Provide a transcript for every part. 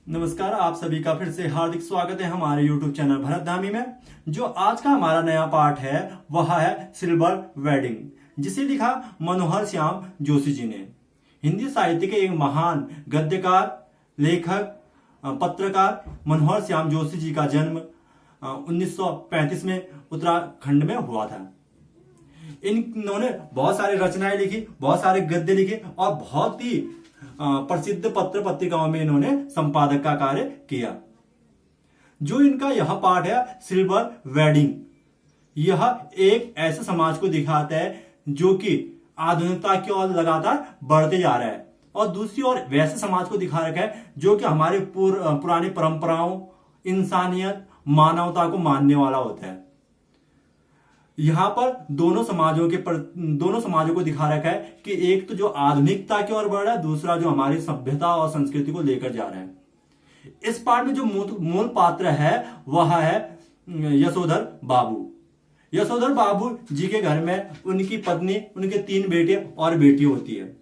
नमस्कार, आप सभी का फिर से हार्दिक स्वागत है हमारे YouTube चैनल भरत धामी में। जो आज का हमारा नया पार्ट है वह है सिल्वर वेडिंग, जिसे लिखा मनोहर श्याम जोशी जी ने। हिंदी साहित्य के एक महान गद्यकार, लेखक, पत्रकार मनोहर श्याम जोशी जी का जन्म 1935 में उत्तराखंड में हुआ था। इन्होंने बहुत सारी रचनाएं लिखी, बहुत सारे गद्य लिखे और बहुत ही प्रसिद्ध पत्र पत्रिकाओं में इन्होंने संपादक का कार्य किया। जो इनका यह पाठ है सिल्वर वेडिंग, यह एक ऐसे समाज को दिखाता है जो कि आधुनिकता की ओर लगातार बढ़ते जा रहा है, और दूसरी ओर वैसे समाज को दिखा रखा है जो कि हमारे पुरानी परंपराओं, इंसानियत, मानवता को मानने वाला होता है। यहाँ पर दोनों समाजों को दिखा रखा है कि एक तो जो आधुनिकता की ओर बढ़ रहा है, दूसरा जो हमारी सभ्यता और संस्कृति को लेकर जा रहा है। इस पाठ में जो मूल पात्र है वह है यशोधर बाबू। यशोधर बाबू जी के घर में उनकी पत्नी, उनके 3 बेटे और बेटी होती है।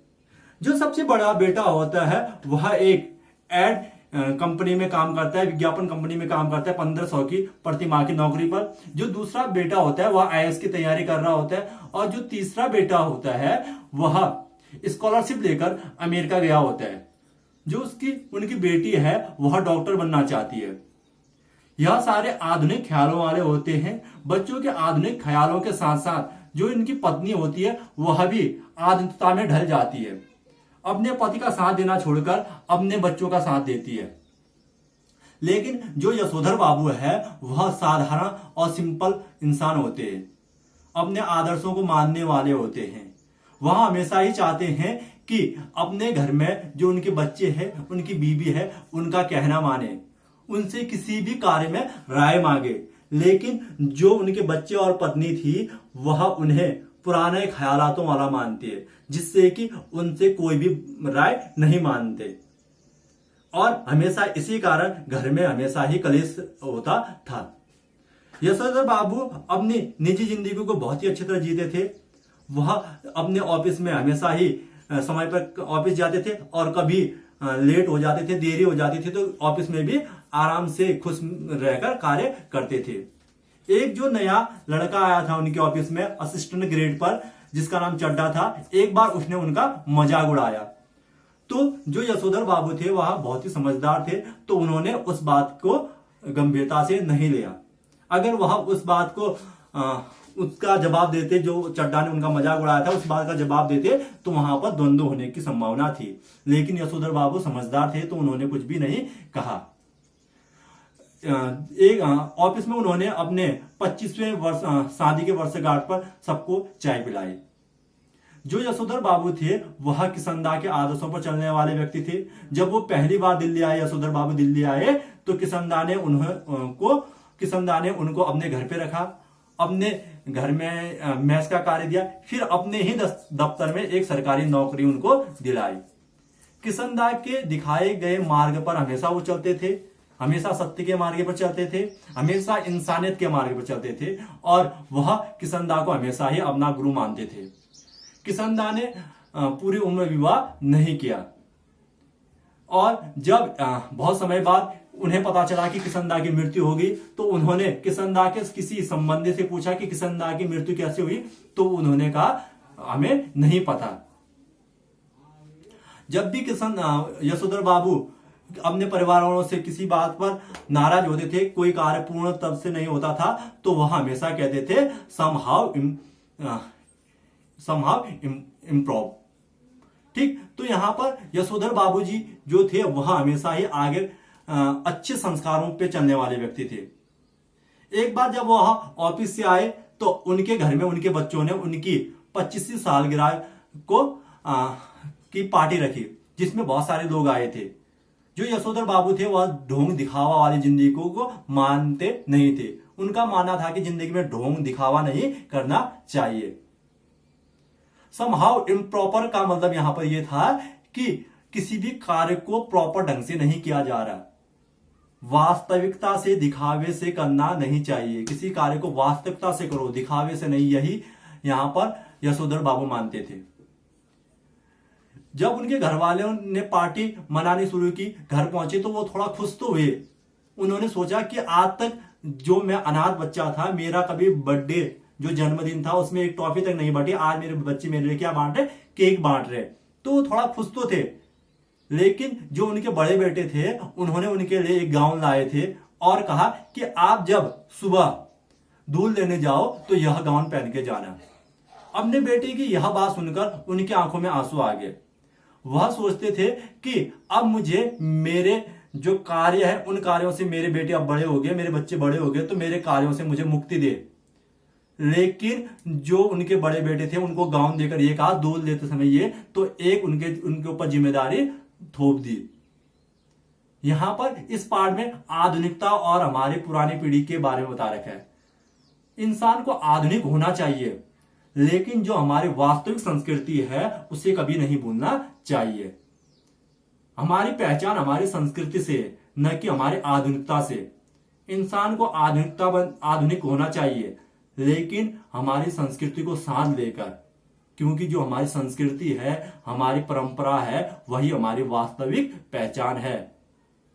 जो सबसे बड़ा बेटा होता है वह एक एड कंपनी में काम करता है, विज्ञापन कंपनी में काम करता है 1500 की प्रति माह की नौकरी पर। जो दूसरा बेटा होता है वह आईएएस की तैयारी कर रहा होता है, और जो तीसरा बेटा होता है वह स्कॉलरशिप लेकर अमेरिका गया होता है। जो उनकी बेटी है वह डॉक्टर बनना चाहती है। यह सारे आधुनिक ख्यालों वाले होते हैं। बच्चों के आधुनिक ख्यालों के साथ साथ जो इनकी पत्नी होती है वह भी आधुनिकता में ढल जाती है, अपने पति का साथ देना छोड़कर अपने बच्चों का साथ देती है। लेकिन जो यशोधर बाबू है वह साधारण और सिंपल इंसान होते हैं, अपने आदर्शों को मानने वाले होते हैं। वह हमेशा ही चाहते हैं कि अपने घर में जो उनके बच्चे हैं, उनकी बीवी है, उनका कहना माने, उनसे किसी भी कार्य में राय मांगे। लेकिन जो उनके बच्चे और पत्नी थी वह उन्हें पुराने ख्यालातों वाला मानती है, जिससे कि उनसे कोई भी राय नहीं मानते, और हमेशा इसी कारण घर में हमेशा ही कलेश होता था। यशोधर बाबू अपनी निजी जिंदगी को बहुत ही अच्छी तरह जीते थे। वह अपने ऑफिस में हमेशा ही समय पर ऑफिस जाते थे, और कभी लेट हो जाते थे, देरी हो जाती थी तो ऑफिस में भी आराम से खुश रहकर कार्य करते थे। एक जो नया लड़का आया था उनके ऑफिस में असिस्टेंट ग्रेड पर, जिसका नाम चड्डा था, एक बार उसने उनका मजाक उड़ाया। तो जो यशोधर बाबू थे वह बहुत ही समझदार थे, तो उन्होंने उस बात को गंभीरता से नहीं लिया। अगर वह उस बात को उसका जवाब देते, जो चड्डा ने उनका मजाक उड़ाया था उस बात का जवाब देते, तो वहां पर द्वंद्व होने की संभावना थी। लेकिन यशोधर बाबू समझदार थे, तो उन्होंने कुछ भी नहीं कहा। एक ऑफिस में उन्होंने अपने 25वें वर्ष शादी के वर्षगांठ पर सबको चाय पिलाई। जो यशोधर बाबू थे वह किशनदा के आदर्शों पर चलने वाले व्यक्ति थे। जब वो पहली बार दिल्ली आए, यशोधर बाबू दिल्ली आए, तो किशनदा ने उनको अपने घर पे रखा, अपने घर में मैस का कार्य दिया, फिर अपने ही दफ्तर में एक सरकारी नौकरी उनको दिलाई। किशनदा के दिखाए गए मार्ग पर हमेशा वो चलते थे, हमेशा सत्य के मार्ग पर चलते थे, हमेशा इंसानियत के मार्ग पर चलते थे, और वह किशनदा को हमेशा ही अपना गुरु मानते थे। किशनदा ने पूरी उम्र विवाह नहीं किया, और जब बहुत समय बाद उन्हें पता चला कि किशनदा की मृत्यु होगी, तो उन्होंने किशनदा के किसी संबंधी से पूछा कि किशनदा की मृत्यु कैसे हुई, तो उन्होंने कहा हमें नहीं पता। जब भी यशोधर बाबू अपने परिवार वालों से किसी बात पर नाराज होते थे, कोई कार्य पूर्ण तब से नहीं होता था, तो वह हमेशा कहते थे somehow improve। ठीक, तो यहां पर यशोधर बाबू जी जो थे वह हमेशा ही आगे अच्छे संस्कारों पे चलने वाले व्यक्ति थे। एक बार जब वह ऑफिस से आए तो उनके घर में उनके बच्चों ने उनकी 25वीं सालगिरह की पार्टी रखी, जिसमें बहुत सारे लोग आए थे। जो यशोधर बाबू थे वह ढोंग दिखावा वाली जिंदगी को मानते नहीं थे। उनका मानना था कि जिंदगी में ढोंग दिखावा नहीं करना चाहिए। समहाउ इम्प्रॉपर का मतलब यहां पर यह था कि किसी भी कार्य को प्रॉपर ढंग से नहीं किया जा रहा, वास्तविकता से दिखावे से करना नहीं चाहिए। किसी कार्य को वास्तविकता से करो, दिखावे से नहीं। यही यहां पर यशोधर बाबू मानते थे। जब उनके घर वालों ने पार्टी मनानी शुरू की, घर पहुंचे तो वो थोड़ा खुश तो हुए। उन्होंने सोचा कि आज तक जो मैं अनाथ बच्चा था, मेरा कभी बर्थडे जो जन्मदिन था उसमें एक टॉफी तक नहीं बांटी, आज मेरे बच्चे मेरे लिए क्या बांट रहे, केक बांट रहे। तो वो थोड़ा खुश तो थे। लेकिन जो उनके बड़े बेटे थे उन्होंने उनके लिए एक गाउन लाए थे और कहा कि आप जब सुबह दूध लेने जाओ तो यह गाउन पहन के जाना। अपने बेटे की यह बात सुनकर उनकी आंखों में आंसू आ गए। वह सोचते थे कि अब मुझे मेरे जो कार्य है उन कार्यों से, मेरे बेटे अब बड़े हो गए, मेरे बच्चे बड़े हो गए, तो मेरे कार्यों से मुझे मुक्ति दे। लेकिन जो उनके बड़े बेटे थे उनको गाउन देकर ये कहा दूध लेते समय ये, तो एक उनके ऊपर जिम्मेदारी थोप दी। यहां पर इस पाठ में आधुनिकता और हमारी पुरानी पीढ़ी के बारे में बता रखा है। इंसान को आधुनिक होना चाहिए, लेकिन जो हमारी वास्तविक संस्कृति है उसे कभी नहीं भूलना चाहिए। हमारी पहचान हमारी संस्कृति से है, न कि हमारी आधुनिकता से। इंसान को आधुनिक होना चाहिए, लेकिन हमारी संस्कृति को साथ लेकर, क्योंकि जो हमारी संस्कृति है, हमारी परंपरा है, वही हमारी वास्तविक पहचान है।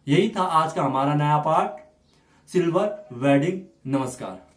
यही था आज का हमारा नया पाठ, सिल्वर वेडिंग। नमस्कार।